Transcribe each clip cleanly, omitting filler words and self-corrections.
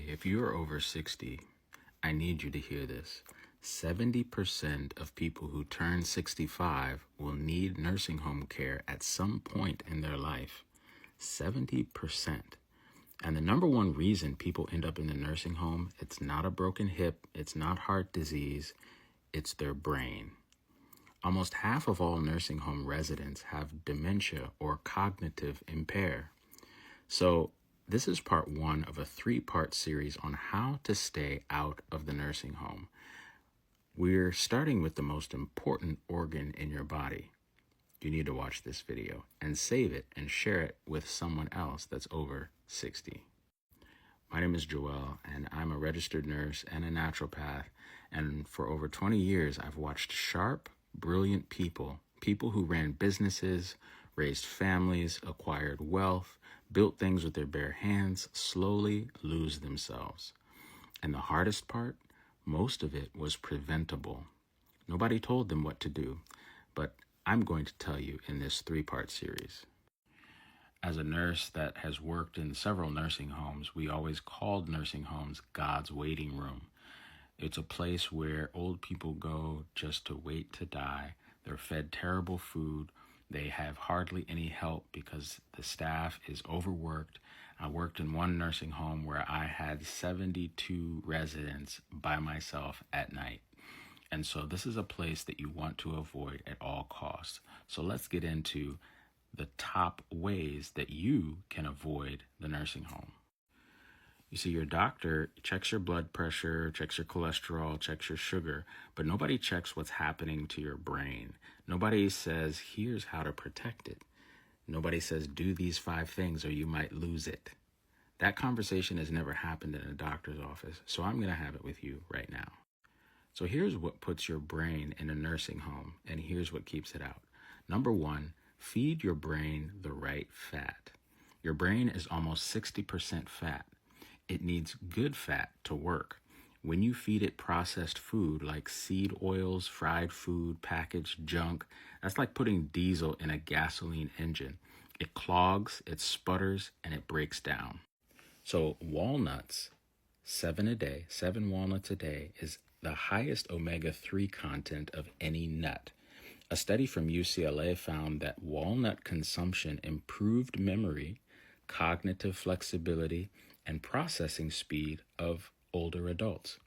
if you're over 60, I need you to hear this. 70% of people who turn 65 will need nursing home care at some point in their life. 70%. And the number one reason people end up in the nursing home, it's not a broken hip, it's not heart disease, it's their brain. Almost half of all nursing home residents have dementia or cognitive impair. So this is part one of a 3-part series on how to stay out of the nursing home. We're starting with the most important organ in your body. You need to watch this video and save it and share it with someone else that's over 60. My name is Joel, and I'm a registered nurse and a naturopath. And for over 20 years, I've watched sharp, brilliant people who ran businesses, raised families, acquired wealth, built things with their bare hands, slowly lose themselves. And the hardest part, most of it was preventable. Nobody told them what to do, but I'm going to tell you in this 3-part series. As a nurse that has worked in several nursing homes, we always called nursing homes God's waiting room. It's a place where old people go just to wait to die. They're fed terrible food. They have hardly any help because the staff is overworked. I worked in one nursing home where I had 72 residents by myself at night. And so this is a place that you want to avoid at all costs. So let's get into the top ways that you can avoid the nursing home. You see, your doctor checks your blood pressure, checks your cholesterol, checks your sugar, but nobody checks what's happening to your brain. Nobody says, here's how to protect it. Nobody says, do these 5 things or you might lose it. That conversation has never happened in a doctor's office, so I'm going to have it with you right now. So here's what puts your brain in a nursing home, and here's what keeps it out. Number 1, feed your brain the right fat. Your brain is almost 60% fat. It needs good fat to work. When you feed it processed food like seed oils, fried food, packaged junk, that's like putting diesel in a gasoline engine. It clogs, it sputters, and it breaks down. So walnuts, 7 walnuts a day is the highest omega-3 content of any nut. A study from UCLA found that walnut consumption improved memory, cognitive flexibility, and processing speed of older adults.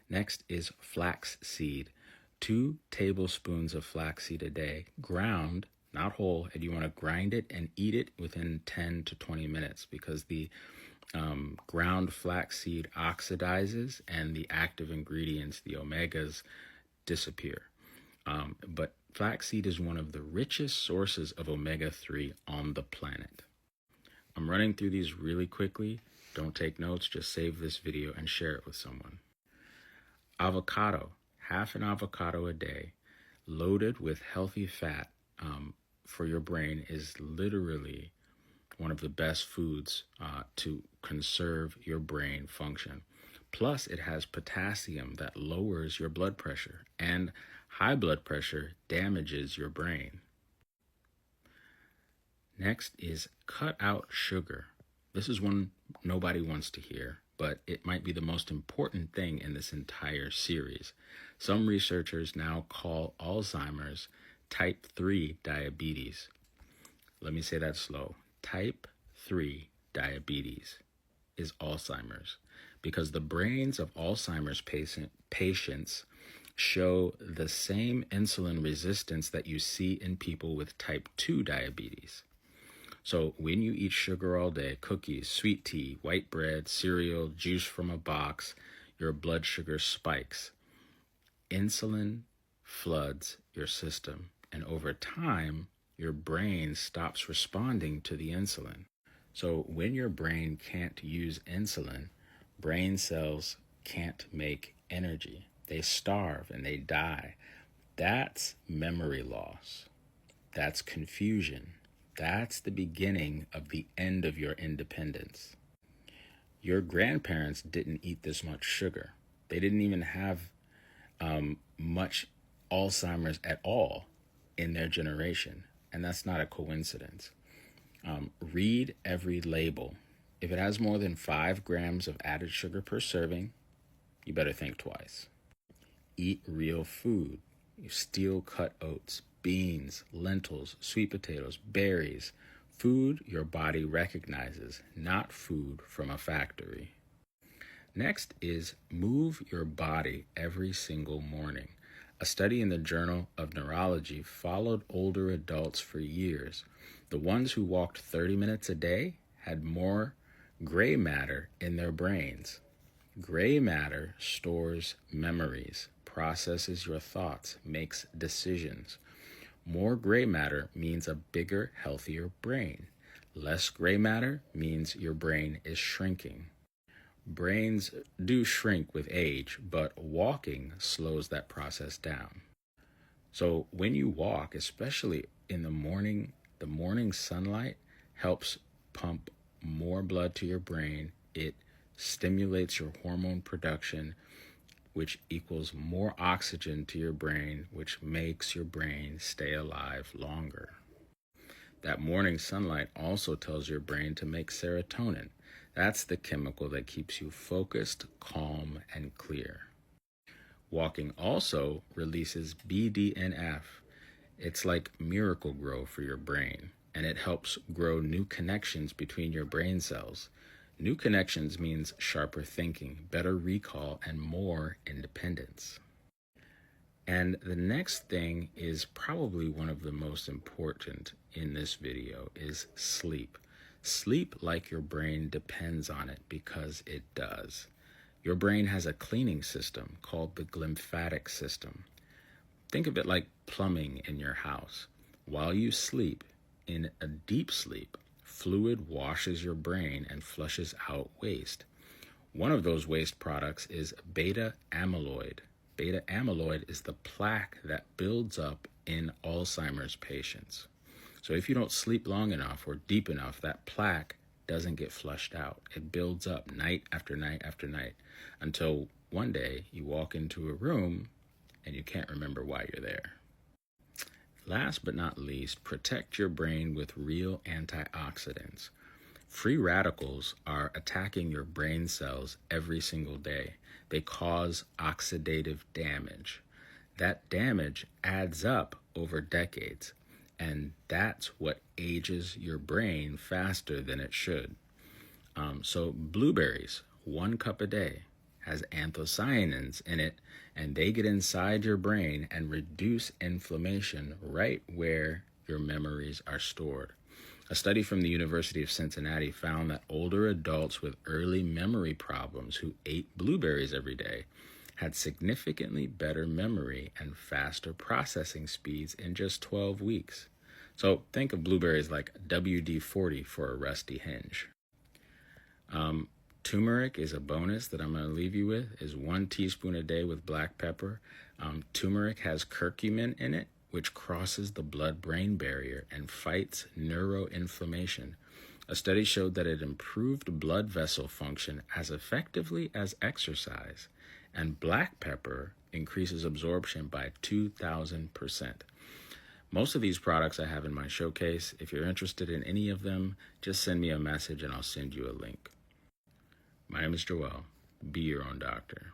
Next is flaxseed. 2 tablespoons of flaxseed a day, ground, not whole, and you want to grind it and eat it within 10 to 20 minutes because the ground flaxseed oxidizes and the active ingredients, the omegas, disappear. But flaxseed is one of the richest sources of omega-3 on the planet. I'm running through these really quickly. Don't take notes, just save this video and share it with someone. Avocado, half an avocado a day, loaded with healthy fat for your brain is literally one of the best foods to conserve your brain function. Plus, it has potassium that lowers your blood pressure, and high blood pressure damages your brain. Next is cut out sugar. This is one nobody wants to hear, but it might be the most important thing in this entire series. Some researchers now call Alzheimer's type 3 diabetes. Let me say that slow. Type 3 diabetes is Alzheimer's because the brains of Alzheimer's patients show the same insulin resistance that you see in people with type 2 diabetes. So when you eat sugar all day, cookies, sweet tea, white bread, cereal, juice from a box, your blood sugar spikes. Insulin floods your system, and over time, your brain stops responding to the insulin. So when your brain can't use insulin, brain cells can't make energy. They starve and they die. That's memory loss. That's confusion. That's the beginning of the end of your independence. Your grandparents didn't eat this much sugar. They didn't even have much Alzheimer's at all in their generation. And that's not a coincidence. Read every label. If it has more than 5 grams of added sugar per serving, you better think twice. Eat real food. Steel-cut oats, beans, lentils, sweet potatoes, berries. Food your body recognizes, not food from a factory. Next is move your body every single morning. A study in the Journal of Neurology followed older adults for years. The ones who walked 30 minutes a day had more gray matter in their brains. Gray matter stores memories, processes your thoughts, makes decisions. More gray matter means a bigger, healthier brain. Less gray matter means your brain is shrinking. Brains do shrink with age, but walking slows that process down. So when you walk, especially in the morning sunlight helps pump more blood to your brain. It stimulates your hormone production, which equals more oxygen to your brain, which makes your brain stay alive longer. That morning sunlight also tells your brain to make serotonin. That's the chemical that keeps you focused, calm, and clear. Walking also releases BDNF. It's like Miracle-Gro for your brain, and it helps grow new connections between your brain cells. New connections means sharper thinking, better recall, and more independence. And the next thing is probably one of the most important in this video is sleep. Sleep like your brain depends on it because it does. Your brain has a cleaning system called the glymphatic system. Think of it like plumbing in your house. While you sleep, in a deep sleep, fluid washes your brain and flushes out waste. One of those waste products is beta amyloid. Beta amyloid is the plaque that builds up in Alzheimer's patients. So if you don't sleep long enough or deep enough, that plaque doesn't get flushed out. It builds up night after night after night until one day you walk into a room and you can't remember why you're there. Last but not least, protect your brain with real antioxidants. Free radicals are attacking your brain cells every single day. They cause oxidative damage. That damage adds up over decades, and that's what ages your brain faster than it should. So blueberries, 1 cup a day, has anthocyanins in it, and they get inside your brain and reduce inflammation right where your memories are stored. A study from the University of Cincinnati found that older adults with early memory problems who ate blueberries every day had significantly better memory and faster processing speeds in just 12 weeks. So think of blueberries like WD-40 for a rusty hinge. Turmeric is a bonus that I'm going to leave you with, is 1 teaspoon a day with black pepper. Turmeric has curcumin in it, which crosses the blood-brain barrier and fights neuroinflammation. A study showed that it improved blood vessel function as effectively as exercise, and black pepper increases absorption by 2,000%. Most of these products I have in my showcase. If you're interested in any of them, just send me a message and I'll send you a link. My name is Joel. Be your own doctor.